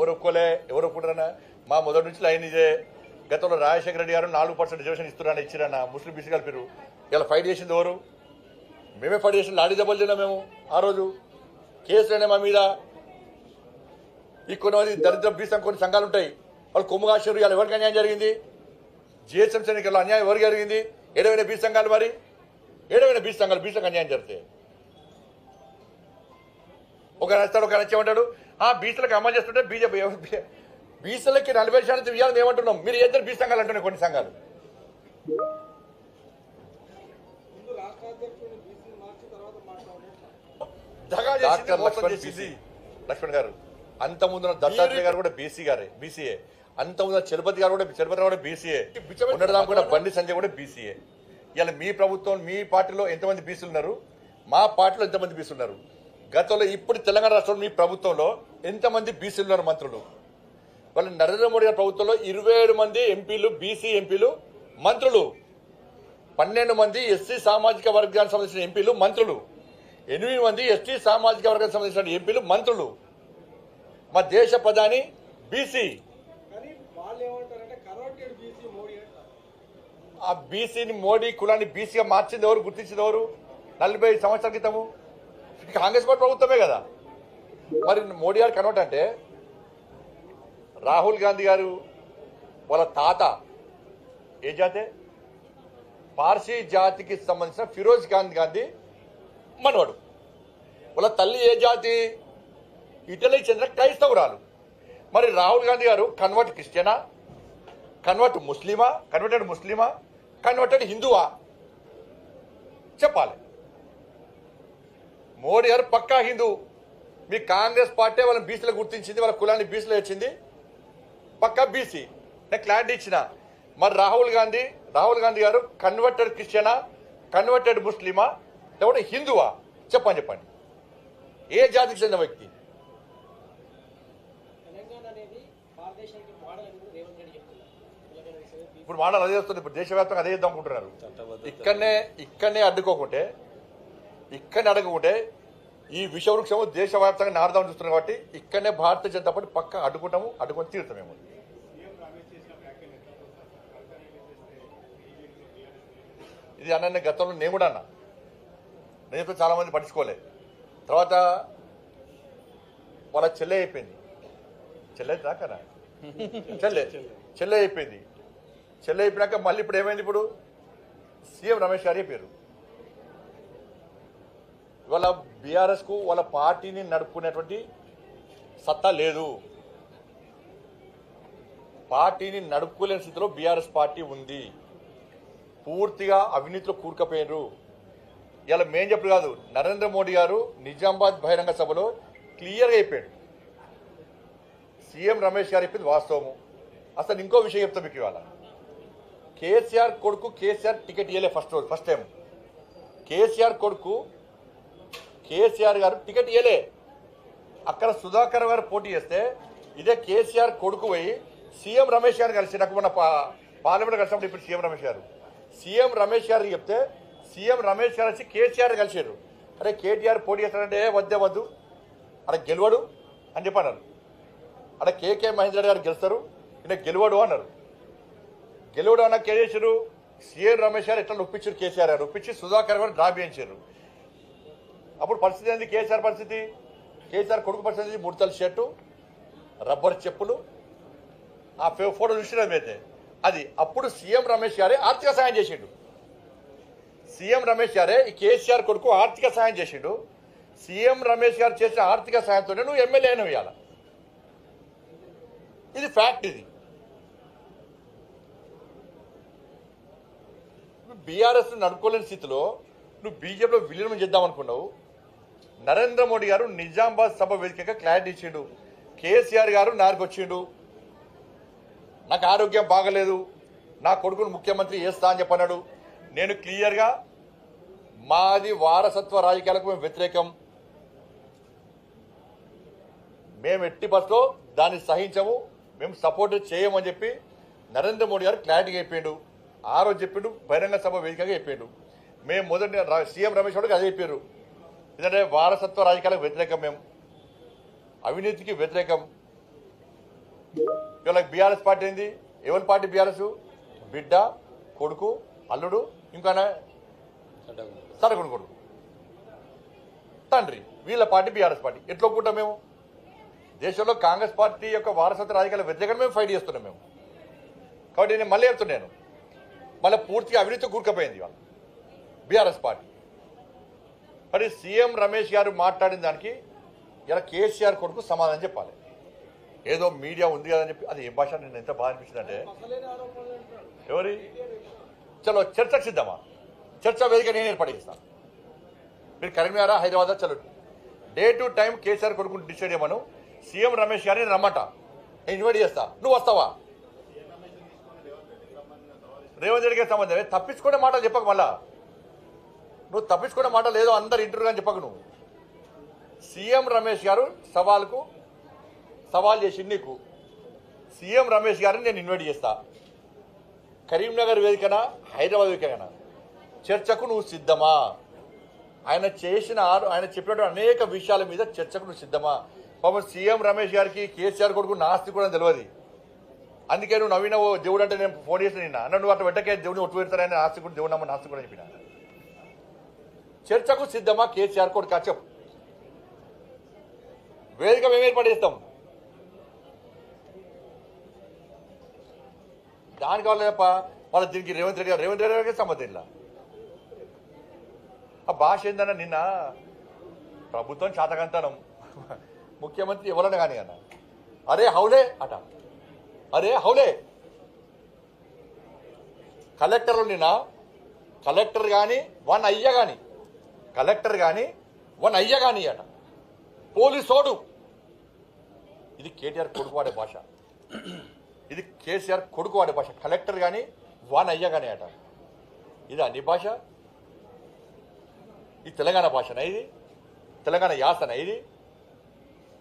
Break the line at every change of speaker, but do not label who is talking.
ఎవరు ఒప్పుకుంటారన్నా మా మొదటి నుంచి లైన్ ఇదే. గతంలో రాజశేఖర రెడ్డి గారు 4% రిజర్వేషన్ ఇస్తున్నారని ఇచ్చిరన్న ముస్లిం బీసీ కలిపారు. ఇలా ఫైట్ చేసింది ఎవరు? మేమే ఫైట్ చేసిన లాడీ దెబ్బలు తిన్నాం మేము. ఆ రోజు కేసులనే మా మీద. ఈ కొంతమంది దరిద్ర బీసీ కొన్ని సంఘాలు ఉంటాయి, వాళ్ళు కొమ్ము కాశారు. ఇలా ఎవరికి అన్యాయం జరిగింది? జిహెచ్ఎంసీ ఎన్నికల్లో అన్యాయం ఎవరికి జరిగింది? ఏడవైన బీసీ సంఘాలు, మరి ఏడవైన బీసీ సంఘాలు బీసీలకు అన్యాయం జరిగితే ఒక నచ్చాడు, ఒక నచ్చేమంటాడు బీసీలకు అమలు చేస్తుంటే బీజేపీ బీసీలకి 40% ఇవ్వాలని ఏమంటున్నాం? మీరు ఇద్దరు బీసీ సంఘాలు అంటున్నాయి కొన్ని సంఘాలు. లక్ష్మణ్ గారు అంత ముందు దత్తాత్రేయ గారు కూడా బీసీఏ. అంత ముందు చలపతి గారు కూడా బీసీఏ. ఉండడం కూడా బండి సంజయ్ కూడా బీసీఏ. ఇలా మీ ప్రభుత్వం, మీ పార్టీలో ఎంతమంది బీసీలు ఉన్నారు? మా పార్టీలో ఎంతమంది బీసీలు ఉన్నారు? గతంలో ఇప్పుడు తెలంగాణ రాష్ట్రంలో మీ ప్రభుత్వంలో ఎంతమంది బీసీలు ఉన్నారు మంత్రులు? వాళ్ళ నరేంద్ర మోడీ గారి ప్రభుత్వంలో 27 మంది ఎంపీలు, బీసీ ఎంపీలు మంత్రులు, 12 మంది ఎస్సీ సామాజిక వర్గానికి సంబంధించిన ఎంపీలు మంత్రులు, 8 మంది ఎస్టీ సామాజిక వర్గానికి సంబంధించిన ఎంపీలు మంత్రులు. మా దేశ ప్రధాని బీసీ. ఆ బీసీని, మోడీ కులాన్ని బీసీగా మార్చింది ఎవరు? గుర్తించింది ఎవరు? 40 సంవత్సరాల క్రితము కాంగ్రెస్ పార్టీ ప్రభుత్వమే కదా. మరి మోడీ గారు కన్వర్ట్ అంటే రాహుల్ గాంధీ గారు వాళ్ళ తాత ఏ జాతే? పార్సీ జాతికి సంబంధించిన ఫిరోజ్ గాంధీ మనవాడు. వాళ్ళ తల్లి ఏ జాతి? ఇటలీకి చెందిన క్రైస్తవురాలు. మరి రాహుల్ గాంధీ గారు కన్వర్ట్ క్రిస్టియనా, కన్వర్టెడ్ ముస్లిమా, కన్వర్టెడ్ హిందువా? చెప్పాలి. మోడీ గారు పక్కా హిందూ. మీ కాంగ్రెస్ పార్టీ వాళ్ళని బీసీలో గుర్తించింది, వాళ్ళ కులాన్ని బీసీలో వచ్చింది, పక్కా బీసీ. నేను క్లారిటీ ఇచ్చిన. మరి రాహుల్ గాంధీ గారు కన్వర్టెడ్ క్రిస్టియనా, కన్వర్టెడ్ ముస్లిమా, లేకపోతే హిందువా? చెప్పండి. ఏ జాతికి చెందిన వ్యక్తి? ఇప్పుడు మోడల్ అదే వస్తుంది. ఇప్పుడు దేశవ్యాప్తంగా అదే చేద్దాం అనుకుంటున్నారు. ఇక్కడనే అడ్డుకోకుంటే ఈ విషవృక్షము దేశవ్యాప్తంగా నాడదామని చూస్తున్నాం. కాబట్టి ఇక్కడనే భారతీయ జనతా పార్టీ పక్క అడ్డుకొని తీరుతామేమో. ఇది అన్న గతంలో నేను కూడా అన్నా. నేను చెప్తే చాలా మంది పట్టించుకోలే. తర్వాత వాళ్ళ చెల్లె అయిపోయింది. చెల్లె అయిపోయినాక మళ్ళీ ఇప్పుడు ఏమైంది? ఇప్పుడు సీఎం రమేష్ గారి పేరు. ఇవాళ బీఆర్ఎస్ కు వాళ్ళ పార్టీని నడుపుకునేటువంటి సత్తా లేదు. పార్టీని నడుపుకోలేని స్థితిలో బీఆర్ఎస్ పార్టీ ఉంది. పూర్తిగా అవినీతిలో కూరుకుపోయారు. ఇలా మేం చెప్పు కాదు, నరేంద్ర మోడీ గారు నిజామాబాద్ బహిరంగ సభలో క్లియర్గా చెప్పాడు. సీఎం రమేష్ గారు చెప్పింది వాస్తవము. అసలు ఇంకో విషయం చెప్తా మీకు. ఇవాళ కేసీఆర్ కొడుకు టికెట్ ఇవ్వలే ఫస్ట్ టైం. కేసీఆర్ గారు టికెట్ ఇవ్వలే. అక్కడ సుధాకర్ గారు పోటీ చేస్తే ఇదే కేసీఆర్ కొడుకు పోయి సీఎం రమేష్ గారు కలిసి, నాకు మన పార్లమెంట్ కలిసినప్పుడు ఇప్పుడు సీఎం రమేష్ గారు చెప్తే సీఎం రమేష్ గారు వచ్చి కేసీఆర్ కలిసారు. అరే కేటీఆర్ పోటీ చేస్తారంటే వద్దు అక్కడ గెలవడు అని చెప్పన్నారు. అక్కడ కేకే మహేందర్ గారు గెలుస్తారు, ఈయన గెలవడు అన్నారు. గెలవడు అన్న కేసీఆర్ సీఎం రమేష్ గారు ఎట్లా ఒప్పించారు? కేసీఆర్ గారు ఒప్పించి సుధాకర్ గారు డ్రా చేయించారు. అప్పుడు పరిస్థితి ఏంది? కేసీఆర్ కొడుకు పరిస్థితి 3 తల షర్టు, రబ్బర్ చెప్పులు, ఆ ఫోటో చూసినది అయితే అది. అప్పుడు సీఎం రమేష్ గారే ఆర్థిక సాయం చేసిండు. సీఎం రమేష్ గారే ఈ కేసీఆర్ కొడుకు ఆర్థిక సాయం చేసిండు. సీఎం రమేష్ గారు చేసిన ఆర్థిక సాయంతోనే నువ్వు ఎమ్మెల్యే అయినవు. ఇవాళ ఇది ఫ్యాక్ట్. ఇది బీఆర్ఎస్ నడుపుకోలేని స్థితిలో నువ్వు బీజేపీలో విలీనం చేద్దామనుకున్నావు. నరేంద్ర మోడీ గారు నిజామాబాద్ సభ వేదికగా క్లారిటీ ఇచ్చిండు. కేసీఆర్ గారు నారికి వచ్చిండు, నాకు ఆరోగ్యం బాగలేదు, నా కొడుకును ముఖ్యమంత్రి చేస్తా అని చెప్పన్నాడు. నేను క్లియర్గా మాది వారసత్వ రాజకీయాలకు మేము వ్యతిరేకం, మేము ఎట్టి బస్లో దాన్ని సహించము, మేము సపోర్ట్ చేయమని చెప్పి నరేంద్ర మోడీ గారు క్లారిటీగా చెప్పిండు. ఆ రోజు చెప్పిండు, బహిరంగ సభ వేదికగా చెప్పిండు. మేము మొదటి సీఎం రమేష్ గారికి అదే చెప్పారు. ఎందుకంటే వారసత్వ రాజకీయాలకు వ్యతిరేకం, మేము అవినీతికి వ్యతిరేకం, ఇవాళ బీఆర్ఎస్ పార్టీ ఏంది? ఎవరి పార్టీ బీఆర్ఎస్? బిడ్డ, కొడుకు, అల్లుడు, ఇంకా సరకుడు కొడుకు, తండ్రి, వీళ్ళ పార్టీ బీఆర్ఎస్ పార్టీ. ఎట్లా ఒప్పుకుంటాం మేము? దేశంలో కాంగ్రెస్ పార్టీ యొక్క వారసత్వ రాజకీయాల వ్యతిరేకంగా మేము ఫైట్ చేస్తున్నాం మేము. కాబట్టి నేను మళ్ళీ చెప్తున్నాను, మళ్ళీ పూర్తిగా అవినీతి కూరుకుపోయింది ఇవాళ బీఆర్ఎస్ పార్టీ. మరి సీఎం రమేష్ గారు మాట్లాడిన దానికి ఇలా కేసీఆర్ కొడుకు సమాధానం చెప్పాలి. ఏదో మీడియా ఉంది కదని చెప్పి అది ఏం భాష నేను ఎంత బాగా అనిపించిందంటే, ఎవరి చలో చర్చకు సిద్ధమా? చర్చ వేదిక నేను ఏర్పాటు చేస్తాను. మీరు కరీంనగర్, హైదరాబాద్ చలో డే టు టైం కేసీఆర్ కొడుకుని డిసైడ్ చేయమను. సీఎం రమేష్ గారిని రమ్మంట, నేను ఇన్వైట్ చేస్తా. నువ్వు వస్తావా? రేవంత్ రెడ్డి గారి సంబంధమే. తప్పించుకునే మాట చెప్పకు. మళ్ళా నువ్వు తప్పించుకునే మాట లేదో అందరు ఇంటర్వ్యూ అని చెప్పకు. నువ్వు సీఎం రమేష్ గారు సవాల్ చేసి నీకు సీఎం రమేష్ గారిని నేను ఇన్వైట్ చేస్తా. కరీంనగర్ వేదికనా, హైదరాబాద్ వేదికనా, చర్చకు నువ్వు సిద్ధమా? ఆయన చెప్పినటువంటి అనేక విషయాల మీద చర్చకు నువ్వు సిద్ధమా? పాపం సీఎం రమేష్ గారికి కేసీఆర్ కొడుకు నాస్తి కూడా తెలియదు. అందుకే నువ్వు నవీన దేవుడు అంటే నేను ఫోన్ చేసిన నిన్న అన్న, నువ్వు అట్లా పెట్టకే దేవుడిని ఒట్టు పెడతారని ఆస్తి కూడా దేవుడు నమ్మ నాస్తి కూడా చెప్పిన. చర్చకు సిద్ధమా కేసీఆర్ కొడుకు? చెప్పు. వేదిక మేము ఏర్పాటు చేస్తాం. దాని కావాలి తప్ప వాళ్ళ దీనికి రేవంత్ రెడ్డి గారికి సంబంధం ఇలా. ఆ భాష ఏందన్నా, నిన్న ప్రభుత్వం చాతకంతనం, ముఖ్యమంత్రి ఎవరన్నా కానీ అన్న, అరే హౌలే అట, అరే హౌలే. కలెక్టర్లు నిన్న కలెక్టర్ కానీ వన్ అయ్య కానీ అట, పోలీసోడు. ఇది కేటీఆర్ కొడుకు వాడే భాష, ఇది కేసీఆర్ కొడుకు వాడే భాష. కలెక్టర్ కానీ వన్ అయ్య కానీ అట. ఇది అన్ని భాష? ఇది తెలంగాణ భాషనా? ఇది తెలంగాణ యాసనా? ఇది